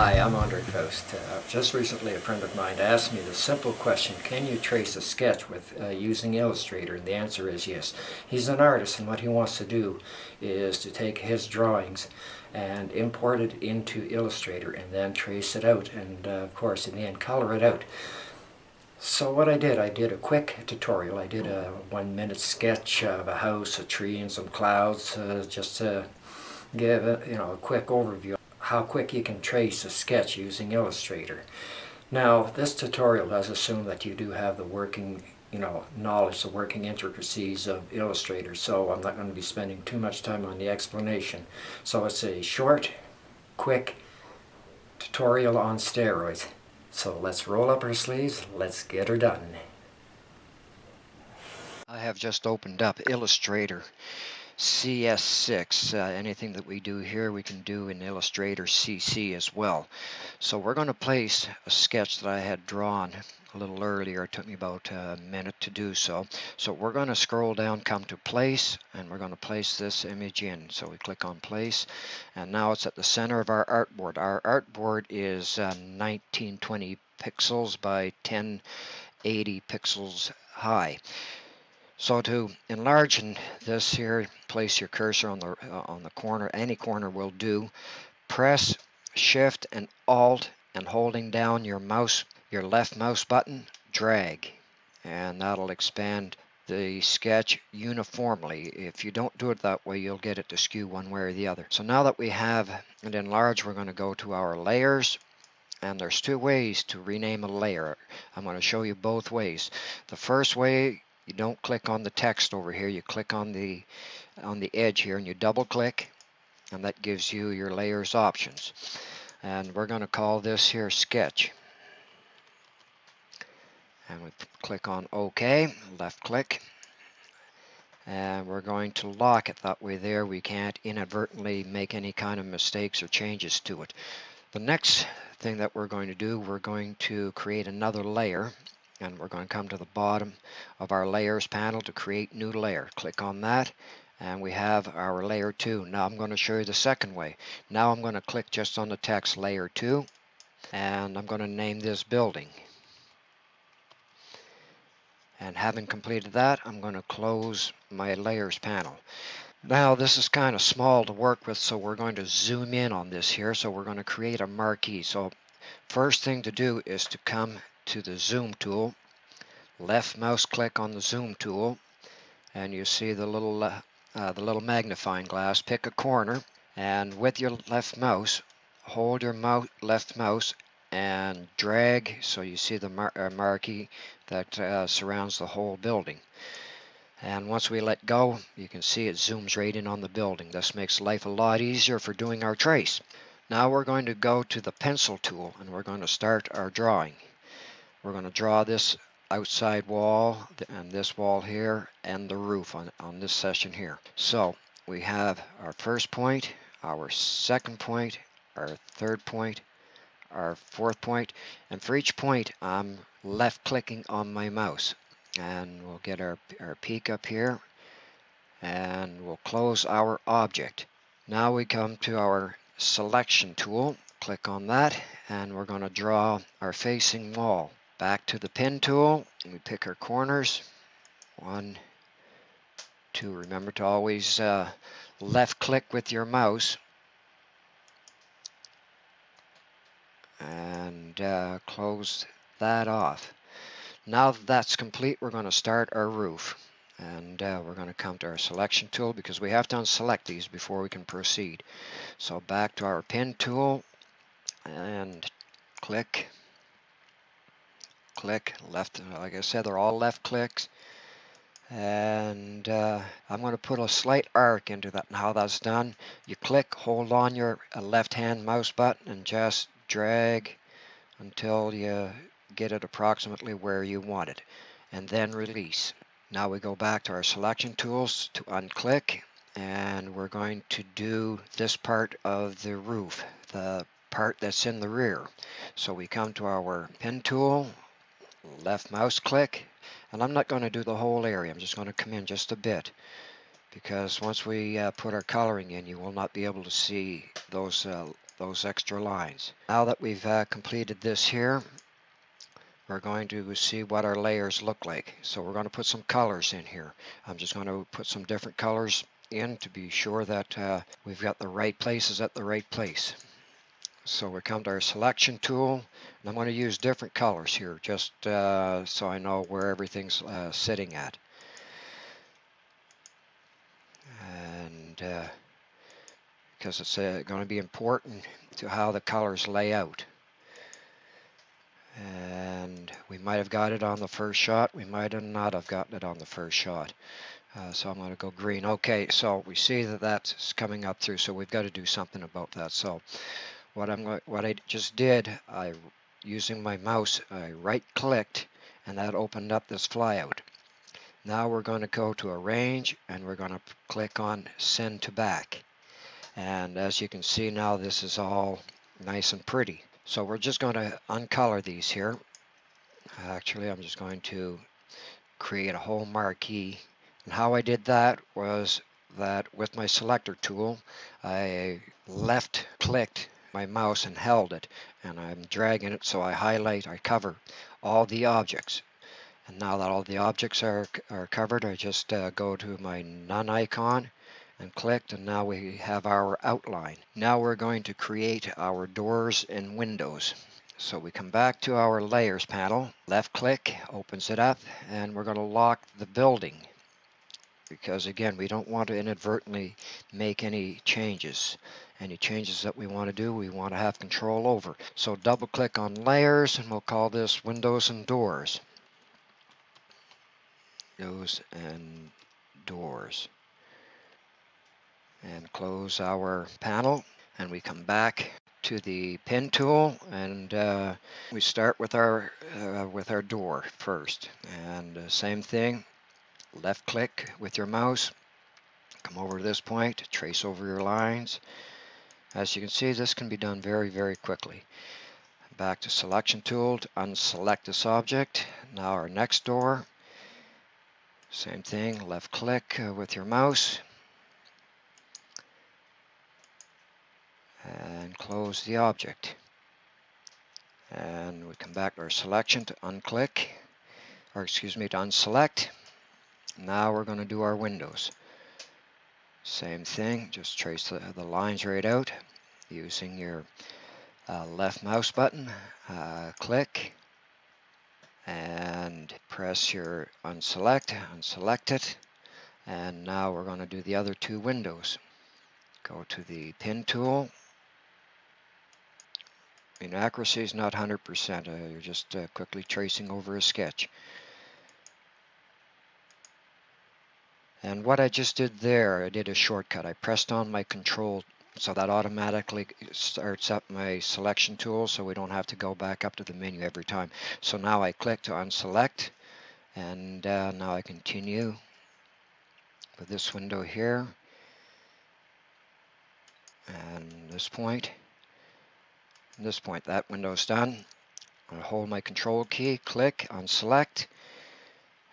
Hi, I'm Andre Faust. Just recently a friend of mine asked me the simple question, can you trace a sketch with using Illustrator? And the answer is yes. He's an artist, and what he wants to do is to take his drawings and import it into Illustrator and then trace it out and of course in the end color it out. So what I did a quick tutorial. I did a 1-minute sketch of a house, a tree, and some clouds, just to give a quick overview how quick you can trace a sketch using Illustrator. Now, this tutorial does assume that you do have the working, knowledge, the working intricacies of Illustrator, so I'm not going to be spending too much time on the explanation. So it's a short, quick tutorial on steroids. So let's roll up our sleeves, let's get her done. I have just opened up Illustrator CS6. Anything that we do here we can do in Illustrator CC as well. So we're going to place a sketch that I had drawn a little earlier. It took me about a minute to do so. So we're going to scroll down, come to place, and we're going to place this image in. So we click on place, and now it's at the center of our artboard. Our artboard is 1920 pixels by 1080 pixels high. So to enlarge this here, place your cursor on the corner. Any corner will do. Press Shift and Alt, and holding down your left mouse button, drag, and that'll expand the sketch uniformly. If you don't do it that way, you'll get it to skew one way or the other. So now that we have it enlarged, we're going to go to our layers. And there's two ways to rename a layer. I'm going to show you both ways. The first way, you don't click on the text over here. You click on the edge here, and you double click, and that gives you your layers options. And we're going to call this here sketch. And we click on OK, left click, and we're going to lock it. That way there we can't inadvertently make any kind of mistakes or changes to it. The next thing that we're going to do, we're going to create another layer, and we're going to come to the bottom of our layers panel to create new layer. Click on that, and we have our layer 2. Now I'm going to show you the second way. Now I'm going to click just on the text layer 2, and I'm going to name this building. And having completed that, I'm going to close my layers panel. Now this is kind of small to work with, so we're going to zoom in on this here. So we're going to create a marquee. So first thing to do is to come to the zoom tool, left mouse click on the zoom tool, and you see the little magnifying glass. Pick a corner, and with your left mouse, hold your left mouse and drag so you see the marquee that surrounds the whole building. And once we let go, you can see it zooms right in on the building. This makes life a lot easier for doing our trace. Now we're going to go to the pencil tool, and we're going to start our drawing. We're going to draw this outside wall and this wall here and the roof on this section here. So we have our first point, our second point, our third point, our fourth point, and for each point I'm left clicking on my mouse. And we'll get our peak up here, and we'll close our object. Now we come to our selection tool, click on that, and we're going to draw our facing wall. Back to the pen tool, and we pick our corners, 1, 2. Remember to always left click with your mouse, and close that off. Now that that's complete, we're going to start our roof, and we're going to come to our selection tool because we have to unselect these before we can proceed. So back to our pen tool, and click, left. Like I said, they're all left clicks, and I'm going to put a slight arc into that. And how that's done, you click, hold on your left hand mouse button, and just drag until you get it approximately where you want it, and then release. Now we go back to our selection tools to unclick, and we're going to do this part of the roof, the part that's in the rear. So we come to our pen tool, left mouse click, and I'm not going to do the whole area. I'm just going to come in just a bit, because once we put our coloring in, you will not be able to see those those extra lines. Now that we've completed this here, we're going to see what our layers look like. So we're going to put some colors in here. I'm just going to put some different colors in to be sure that we've got the right places at the right place. So we come to our selection tool, and I'm going to use different colors here just so I know where everything's sitting at. And because it's going to be important to how the colors lay out. And we might have got it on the first shot, we might have not have gotten it on the first shot. So I'm going to go green. Okay, so we see that that's coming up through, so we've got to do something about that. So what I just did, using my mouse, I right-clicked, and that opened up this flyout. Now we're going to go to Arrange, and we're going to click on Send to Back. And as you can see now, this is all nice and pretty. So we're just going to uncolor these here. Actually, I'm just going to create a whole marquee. And how I did that was that with my selector tool, I left-clicked my mouse and held it, and I'm dragging it so I cover all the objects. And now that all the objects are covered, I just go to my None icon and clicked, and now we have our outline. Now we're going to create our doors and windows. So we come back to our Layers panel, left click, opens it up, and we're going to lock the building. Because again, we don't want to inadvertently make any changes. Any changes that we want to do, we want to have control over. So double click on Layers, and we'll call this Windows and Doors. Windows and Doors. And close our panel, and we come back to the pen tool, and we start with our door first. And same thing, left click with your mouse, come over to this point, trace over your lines. As you can see, this can be done very, very quickly. Back to selection tool to unselect this object. Now our next door, same thing, left click with your mouse, and close the object. And we come back to our selection to unclick, or excuse me, to unselect. Now we're going to do our windows. Same thing, just trace the lines right out using your left mouse button. Click and press your unselect it. And now we're going to do the other two windows. Go to the pen tool. Accuracy is not 100%. You're just quickly tracing over a sketch. And what I just did there, I did a shortcut. I pressed on my control, so that automatically starts up my selection tool, so we don't have to go back up to the menu every time. So now I click to unselect, and now I continue with this window here, and this point. That window's done. I hold my control key, click, unselect,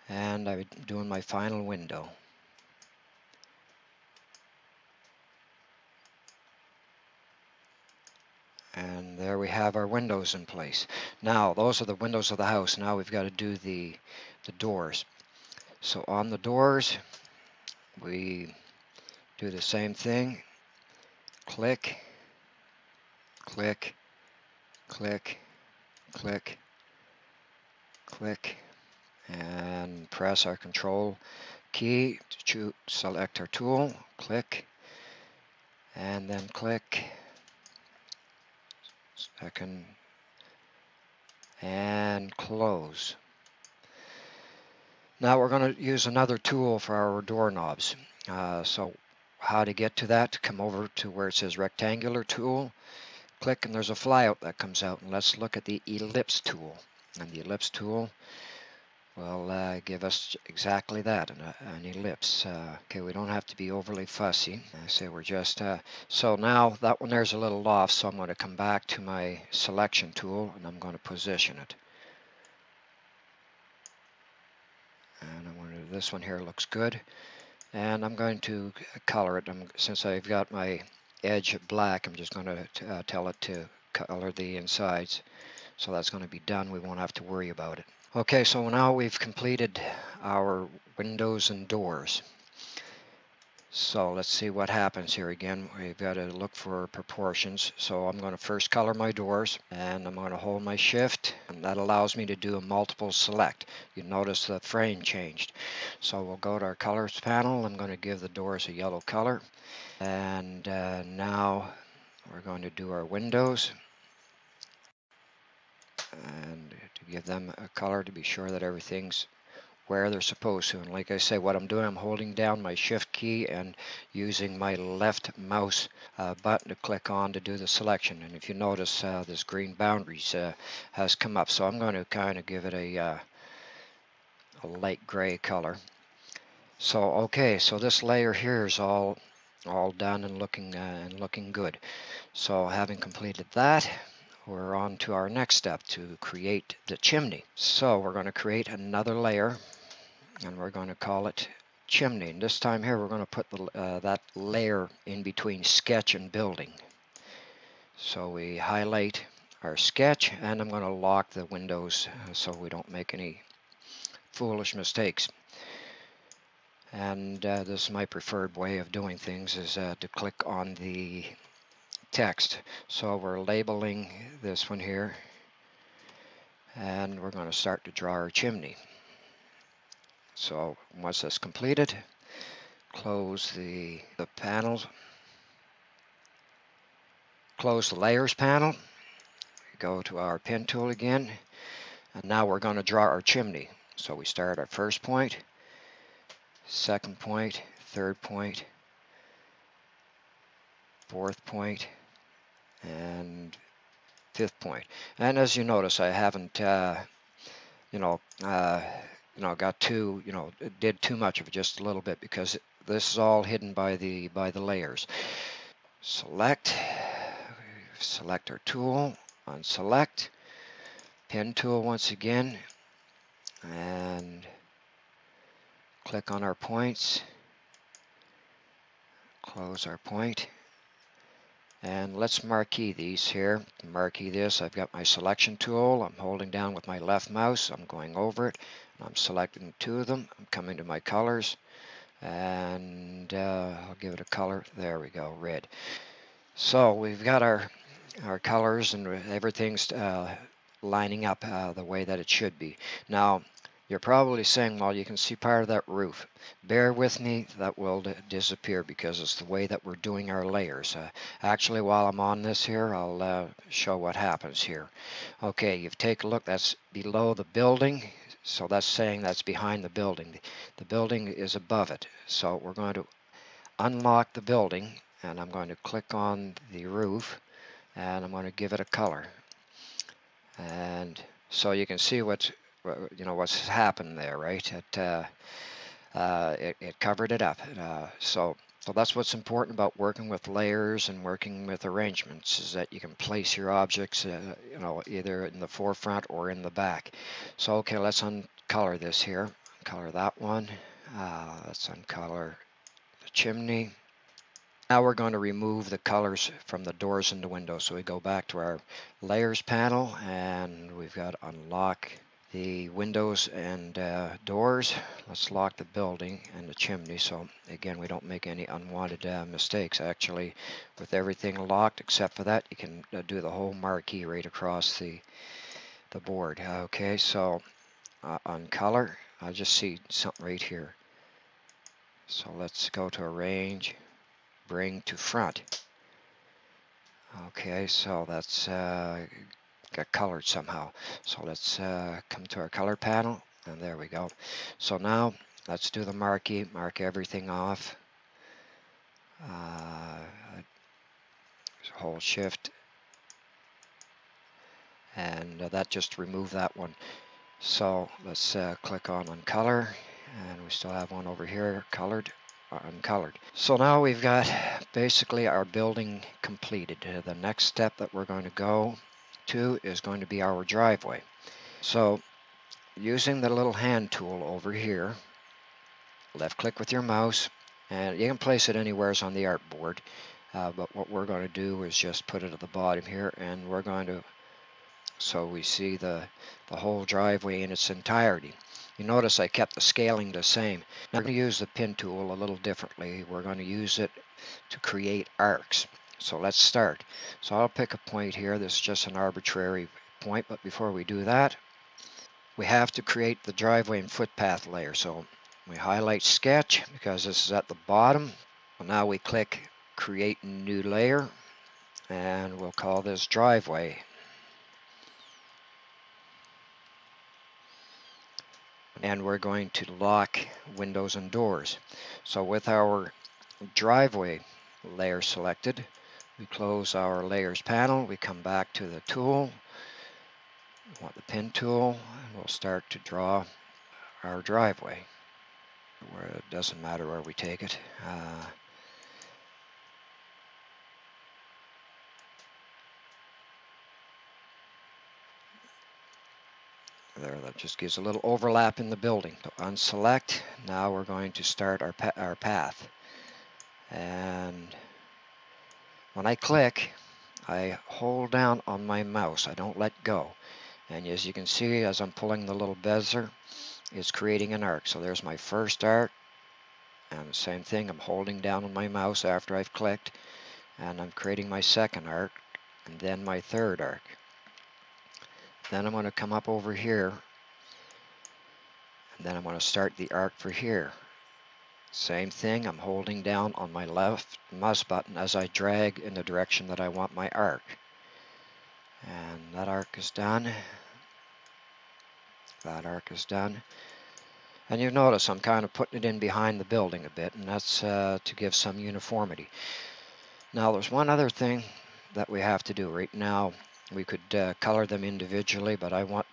and I'm doing my final window. And there we have our windows in place. Now, those are the windows of the house. Now we've got to do the doors. So on the doors, we do the same thing. Click, click, click, click, click, and press our control key to select our tool. Click, and then click. Second, and close. Now we're going to use another tool for our doorknobs. So how to get to that, come over to where it says rectangular tool, click, and there's a flyout that comes out. And let's look at the ellipse tool. And the ellipse tool will give us exactly that, an ellipse. Okay, we don't have to be overly fussy. I say we're just, so now that one there's a little off, so I'm going to come back to my selection tool, and I'm going to position it. And I'm going to, this one here looks good. And I'm going to color it. Since I've got my edge black, I'm just going to tell it to color the insides. So that's going to be done. We won't have to worry about it. Okay, so now we've completed our windows and doors. So let's see what happens here again. We've got to look for proportions. So I'm going to first color my doors, and I'm going to hold my shift, and that allows me to do a multiple select. You notice the frame changed. So we'll go to our colors panel. I'm going to give the doors a yellow color. And now we're going to do our windows, and to give them a color to be sure that everything's where they're supposed to. And like I say, what I'm doing, I'm holding down my shift key and using my left mouse button to click on to do the selection. And if you notice, this green boundaries has come up. So I'm going to kind of give it a light gray color. So okay, so this layer here is all done and looking good. So having completed that, we're on to our next step, to create the chimney. So we're going to create another layer, and we're going to call it chimney. And this time here we're going to put that layer in between sketch and building. So we highlight our sketch, and I'm going to lock the windows so we don't make any foolish mistakes. And this is my preferred way of doing things, is to click on the text. So we're labeling this one here, and we're going to start to draw our chimney. So once that's completed, close the panels, close the layers panel, go to our pen tool again, and now we're going to draw our chimney. So we start our first point, second point, third point, fourth point, and fifth point. And as you notice, I haven't got too, did too much of it, just a little bit, because this is all hidden by the layers. Select our tool, unselect, pen tool once again, and click on our points, close our point, and let's marquee these here. To marquee this, I've got my selection tool. I'm holding down with my left mouse. I'm going over it, and I'm selecting two of them. I'm coming to my colors, and I'll give it a color. There we go, red. So we've got our colors, and everything's lining up the way that it should be. Now, you're probably saying, well, you can see part of that roof. Bear with me, that will disappear because it's the way that we're doing our layers. Actually, while I'm on this here, I'll show what happens here. Okay, you've taken a look, that's below the building, so that's saying that's behind the building. The building is above it, so we're going to unlock the building, and I'm going to click on the roof, and I'm going to give it a color. And so you can see what's happened there, right? It covered it up. So that's what's important about working with layers and working with arrangements, is that you can place your objects, either in the forefront or in the back. So okay, let's uncolor this here. Color that one. Let's uncolor the chimney. Now we're going to remove the colors from the doors and the windows. So we go back to our layers panel, and we've got to unlock the windows and doors. Let's lock the building and the chimney, so again we don't make any unwanted mistakes. Actually, with everything locked except for that, you can do the whole marquee right across the board. Okay, so on color, I just see something right here. So let's go to arrange, bring to front. Okay, so that's got colored somehow. So let's come to our color panel, and there we go. So now let's do the marquee, mark everything off. Hold shift, and that just removed that one. So let's click on uncolor, and we still have one over here, colored, uncolored. So now we've got basically our building completed. The next step that we're going to go to is going to be our driveway. So using the little hand tool over here, left click with your mouse, and you can place it anywhere on the artboard. But what we're going to do is just put it at the bottom here, and we're going to, so we see the whole driveway in its entirety. You notice I kept the scaling the same. Now we're going to use the pin tool a little differently. We're going to use it to create arcs. So let's start. So I'll pick a point here. This is just an arbitrary point, but before we do that, we have to create the driveway and footpath layer. So we highlight sketch because this is at the bottom. Well, now we click create new layer, and we'll call this driveway. And we're going to lock windows and doors. So with our driveway layer selected, we close our layers panel, we come back to the tool, we want the pen tool, and we'll start to draw our driveway. Where it doesn't matter where we take it. There, that just gives a little overlap in the building. So unselect. Now we're going to start our path. And when I click, I hold down on my mouse. I don't let go. And as you can see, as I'm pulling the little bezier, it's creating an arc. So there's my first arc. And the same thing, I'm holding down on my mouse after I've clicked. And I'm creating my second arc. And then my third arc. Then I'm going to come up over here. And then I'm going to start the arc for here. Same thing, I'm holding down on my left mouse button as I drag in the direction that I want my arc. And that arc is done. That arc is done. And you notice I'm kind of putting it in behind the building a bit, and that's to give some uniformity. Now there's one other thing that we have to do. Right now we could color them individually, but I want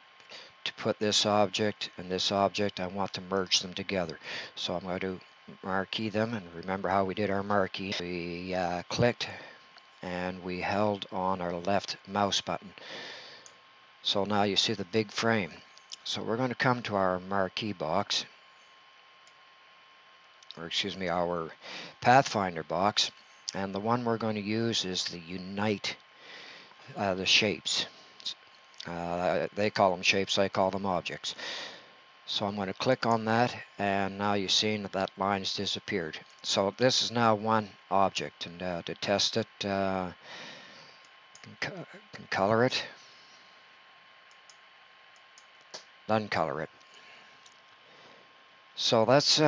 to put this object and this object, I want to merge them together. So I'm going to marquee them, and remember how we did our marquee. We clicked and we held on our left mouse button. So now you see the big frame. So we're going to come to our marquee box, or excuse me, our Pathfinder box, and the one we're going to use is the Unite the shapes. They call them shapes, I call them objects. So I'm going to click on that, and now you've seen that line's disappeared. So this is now one object, and to test it, can color it, uncolor it. So that's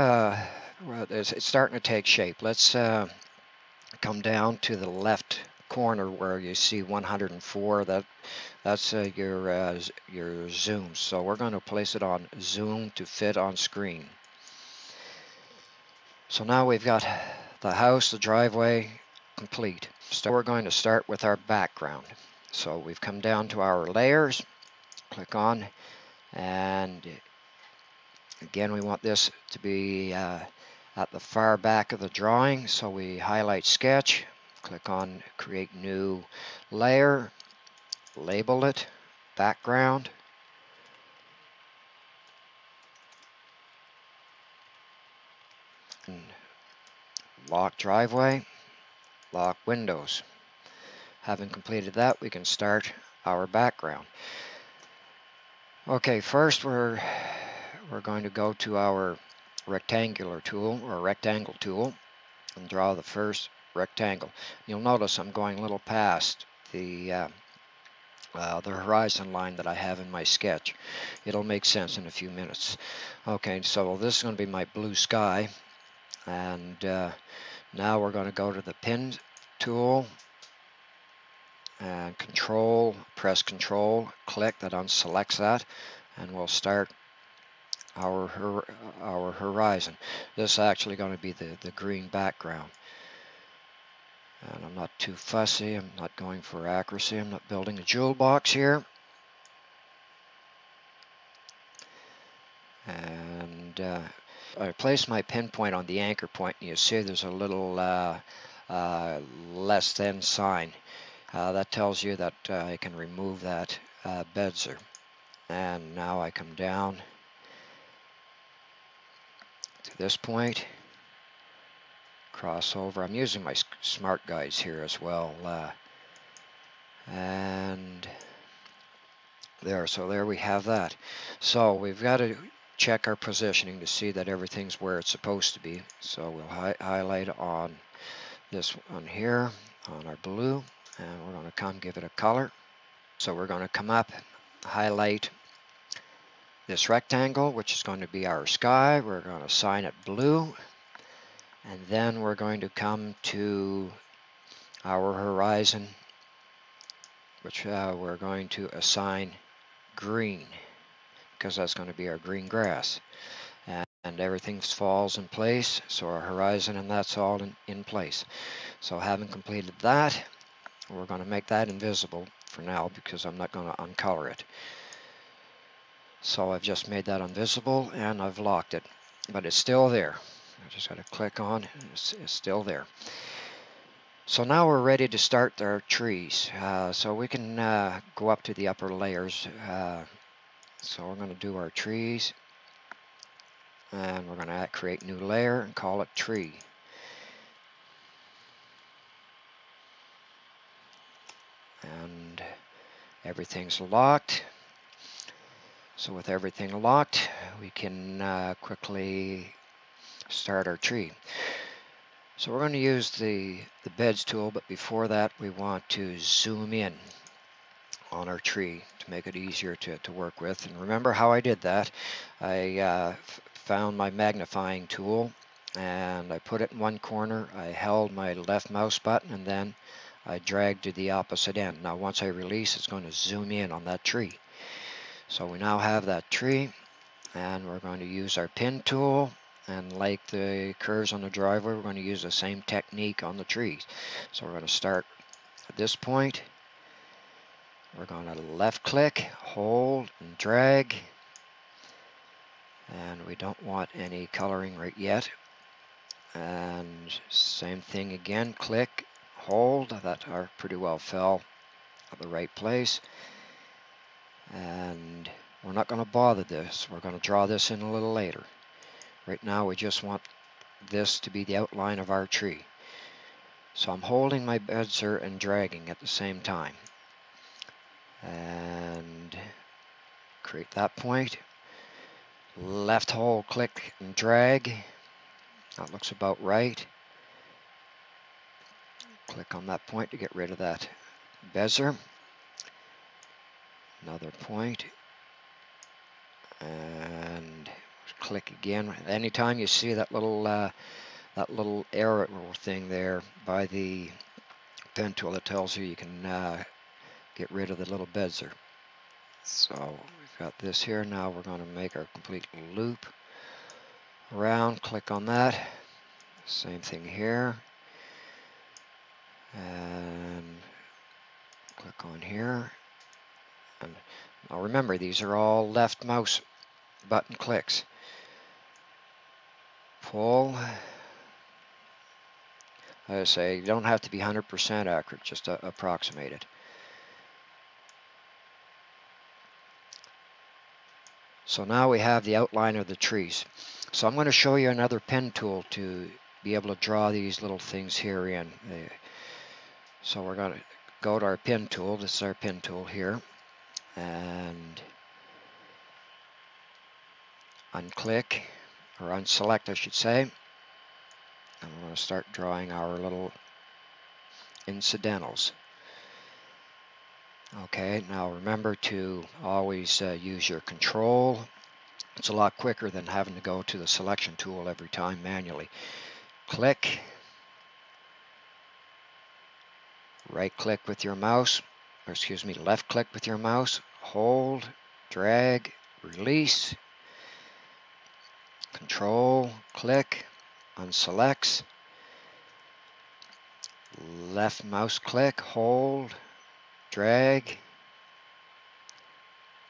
it's starting to take shape. Let's come down to the left corner where you see 104. That's your zoom. So we're going to place it on zoom to fit on screen. So now we've got the house, the driveway complete. So we're going to start with our background. So we've come down to our layers, click on, and again we want this to be at the far back of the drawing. So we highlight sketch, click on create new layer, label it background, and lock driveway, lock windows. Having completed that, we can start our background. Okay, first we're going to go to our rectangular tool, or rectangle tool, and draw the first rectangle. You'll notice I'm going a little past the horizon line that I have in my sketch. It'll make sense in a few minutes. Okay, so this is going to be my blue sky, and now we're going to go to the pen tool and press control, click, that unselects that, and we'll start our horizon. This is actually going to be the green background. And I'm not too fussy, I'm not going for accuracy, I'm not building a jewel box here. And I place my pinpoint on the anchor point, and you see there's a little less than sign. That tells you that I can remove that bezier. And now I come down to this point, crossover. I'm using my smart guides here as well. And there, so there we have that. So we've got to check our positioning to see that everything's where it's supposed to be. So we'll highlight on this one here, on our blue, and we're going to come give it a color. So we're going to come up, highlight this rectangle, which is going to be our sky. We're going to assign it blue, and then we're going to come to our horizon, which we're going to assign green, because that's going to be our green grass. And everything falls in place, so our horizon and that's all in place. So having completed that, we're going to make that invisible for now because I'm not going to uncolor it. So I've just made that invisible and I've locked it, but it's still there. I just got to click on, it's still there. So now we're ready to start our trees. So we can go up to the upper layers. So we're going to do our trees, and we're going to create new layer and call it tree. And everything's locked. So with everything locked, we can quickly start our tree. So we're going to use the beds tool, but before that we want to zoom in on our tree to make it easier to work with. And remember how I did that? I found my magnifying tool and I put it in one corner. I held my left mouse button and then I dragged to the opposite end. Now once I release, it's going to zoom in on that tree. So we now have that tree, and we're going to use our pin tool, and like the curves on the driveway, we're going to use the same technique on the trees. So we're going to start at this point. We're going to left click, hold, and drag. And we don't want any coloring right yet. And same thing again, click, hold. That pretty well fell at the right place. And we're not going to bother this. We're going to draw this in a little later. Right now we just want this to be the outline of our tree. So I'm holding my bezier and dragging at the same time. And create that point. Left hold, click, and drag. That looks about right. Click on that point to get rid of that bezier. Another point. And click again. Anytime you see that little arrow thing there by the pen tool, that tells you can get rid of the little bezier. So we've got this here. Now we're going to make our complete loop around. Click on that. Same thing here. And click on here. And now remember, these are all left mouse button clicks. Pull. I say you don't have to be 100% accurate, just approximate it. So now we have the outline of the trees. So I'm going to show you another pen tool to be able to draw these little things here in. So we're going to go to our pen tool. This is our pen tool here. And unclick, or unselect I should say. And we're going to start drawing our little incidentals. Okay, now remember to always use your control. It's a lot quicker than having to go to the selection tool every time manually. Click, right click with your mouse, or excuse me, left click with your mouse, hold, drag, release, control, click, unselects, left mouse click, hold, drag,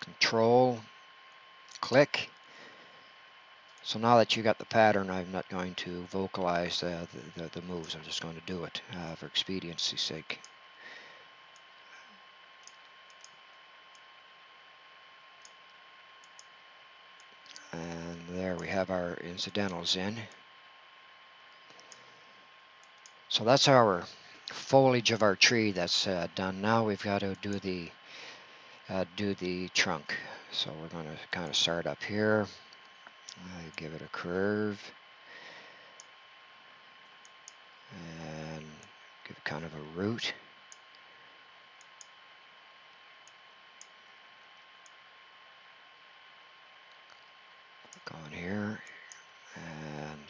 control, click. So now that you got the pattern, I'm not going to vocalize the moves. I'm just going to do it for expediency's sake. And there we have our incidentals in. So that's our foliage of our tree that's done. Now we've got to do the trunk. So we're going to kind of start up here, give it a curve, and give it kind of a root. Go on here and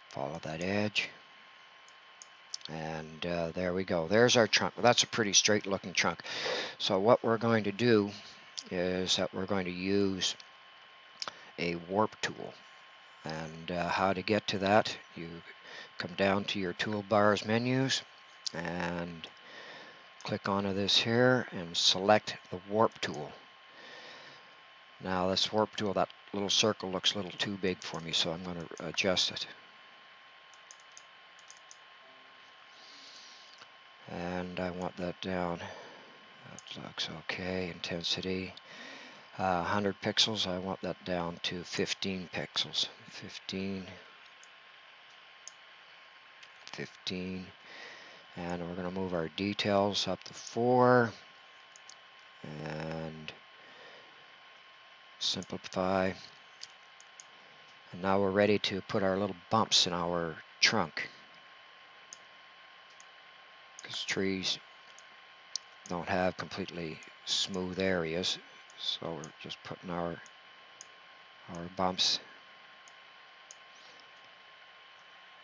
follow that edge. And there we go. There's our trunk. Well, that's a pretty straight looking trunk. So what we're going to do is that we're going to use a warp tool. And how to get to that, you come down to your toolbars menus and click onto this here and select the warp tool. Now this warp tool, that little circle looks a little too big for me, so I'm going to adjust it. And I want that down. That looks okay. Intensity, 100 pixels. I want that down to 15 pixels. 15. And we're going to move our details up to 4. And simplify. And now we're ready to put our little bumps in our trunk, because trees don't have completely smooth areas, so we're just putting our bumps.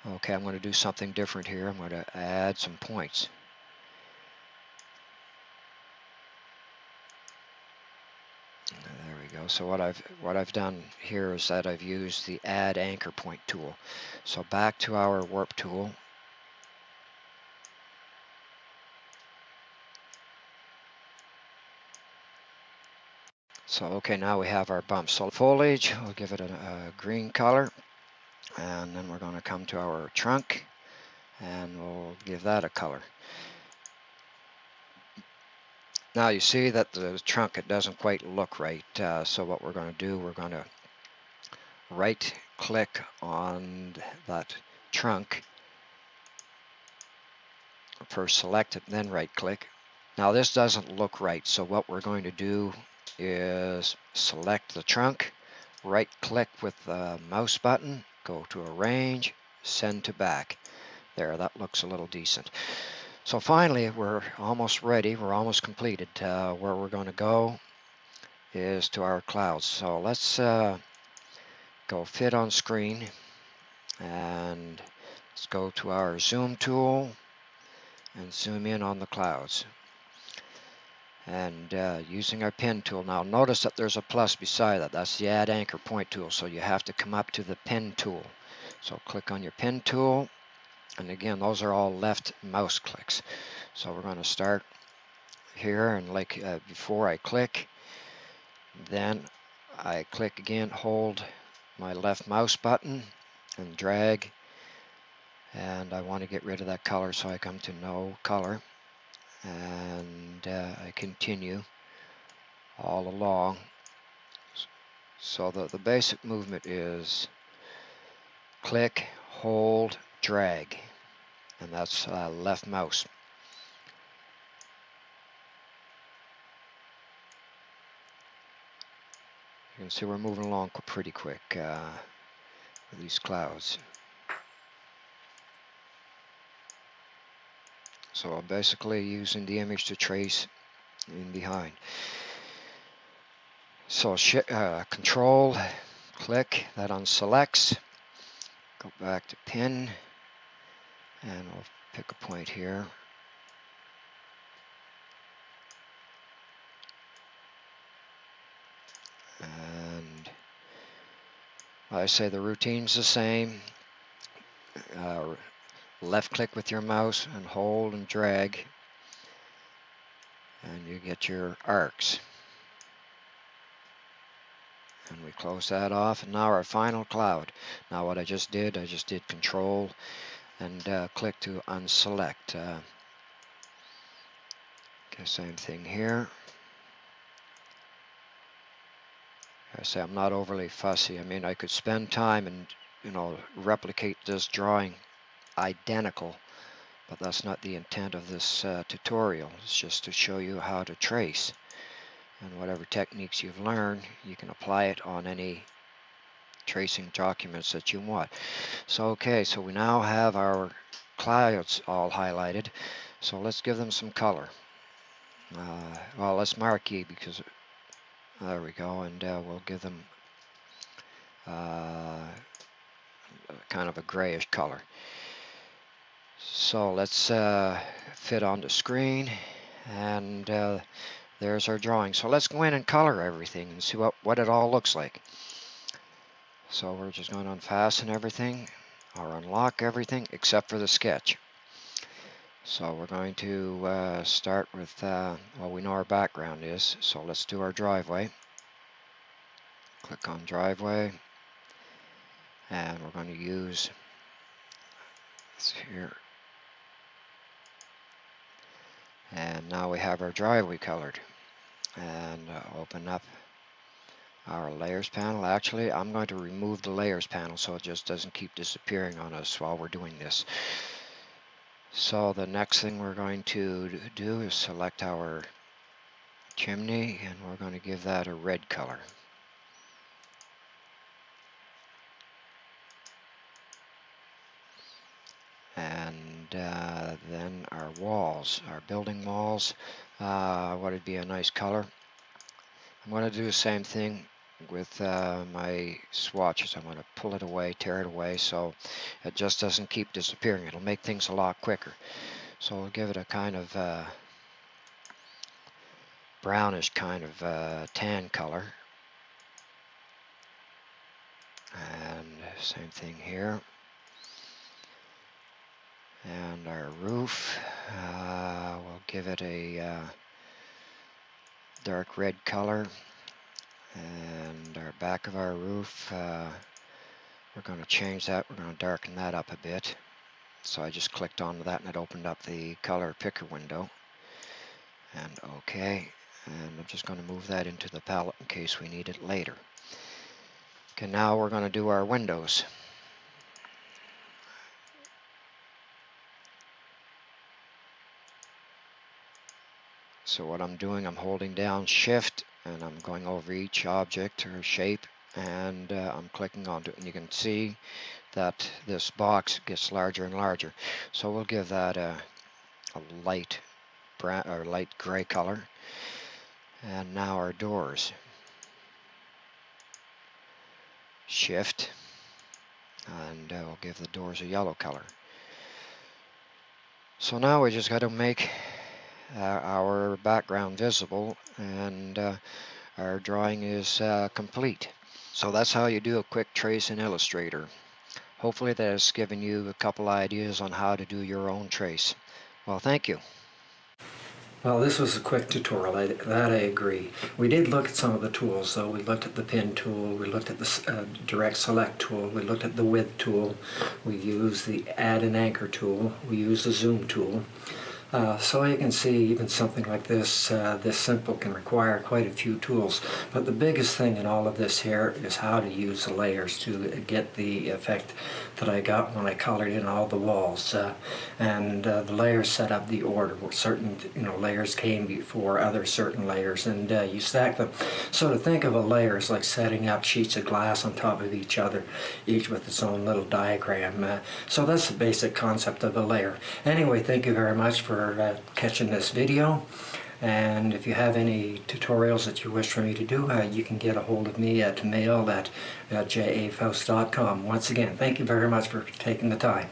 Okay, I'm going to do something different here. I'm going to add some points. There we go. So what I've done here is that I've used the add anchor point tool. So back to our warp tool. So okay, now we have our bumps. So foliage, we'll give it a green color, and then we're going to come to our trunk and we'll give that a color. Now you see that the trunk, it doesn't quite look right. So what we're going to do, we're going to right click on that trunk. First select it, then right click. Now this doesn't look right, so what we're going to do is select the trunk, right click with the mouse button, go to arrange, send to back. There, that looks a little decent. So finally, we're almost ready, we're almost completed. Where we're going to go is to our clouds. So let's go fit on screen, and let's go to our zoom tool and zoom in on the clouds. And using our pen tool, now notice that there's a plus beside that. That's the add anchor point tool, so you have to come up to the pen tool. So click on your pen tool, and again, those are all left mouse clicks. So we're going to start here, and like before, I click, then I click again, hold my left mouse button and drag, and I want to get rid of that color, so I come to no color, and I continue all along. So the basic movement is click, hold, drag, and that's left mouse. You can see we're moving along pretty quick with these clouds. So I'm basically using the image to trace in behind. So control, click, that unselects, go back to pin, and we'll pick a point here. And I say the routine's the same. Left click with your mouse and hold and drag, and you get your arcs. And we close that off, and now our final cloud. Now what I just did control and click to unselect. Okay, same thing here. I say I'm not overly fussy. I mean, I could spend time and replicate this drawing identical but that's not the intent of this tutorial. It's just to show you how to trace, and whatever techniques you've learned, you can apply it on any tracing documents that you want. So okay, so we now have our clouds all highlighted, so let's give them some color. Well, let's marquee, because there we go, and we'll give them kind of a grayish color. So let's fit on the screen, and there's our drawing. So let's go in and color everything and see what it all looks like. So we're just going to unfasten everything, or unlock everything except for the sketch. So we're going to start with, well, we know our background is, so let's do our driveway. Click on driveway, and we're going to use this here. And now we have our driveway colored. And open up our layers panel. Actually, I'm going to remove the layers panel so it just doesn't keep disappearing on us while we're doing this. So the next thing we're going to do is select our chimney, and we're going to give that a red color. And then our walls, our building walls, what would be a nice color? I'm going to do the same thing with my swatches. I'm going to pull it away, tear it away, so it just doesn't keep disappearing. It'll make things a lot quicker. So we'll give it a kind of brownish kind of tan color. And same thing here. And our roof, we'll give it a dark red color. And our back of our roof, we're going to change that. We're going to darken that up a bit. So I just clicked onto that and it opened up the color picker window. And OK. And I'm just going to move that into the palette in case we need it later. Okay, now we're going to do our windows. So what I'm doing, I'm holding down Shift, and I'm going over each object or shape, and I'm clicking onto it, and you can see that this box gets larger and larger. So we'll give that a light brown or light gray color. And now our doors. Shift, and we'll give the doors a yellow color. So now we just got to make our background visible, and our drawing is complete. So that's how you do a quick trace in Illustrator. Hopefully that has given you a couple ideas on how to do your own trace. Well, thank you. Well, this was a quick tutorial, that I agree. We did look at some of the tools, though. We looked at the pen tool, we looked at the direct select tool, we looked at the width tool, we used the add and anchor tool, we used the zoom tool. So you can see even something like this, this simple, can require quite a few tools. But the biggest thing in all of this here is how to use the layers to get the effect that I got when I colored in all the walls. The layers set up the order where certain layers came before other certain layers, and you stack them. So to think of a layer is like setting up sheets of glass on top of each other, each with its own little diagram. So that's the basic concept of a layer. Anyway, thank you very much for catching this video, and if you have any tutorials that you wish for me to do, you can get a hold of me at mail@jafaust.com. Once again, thank you very much for taking the time.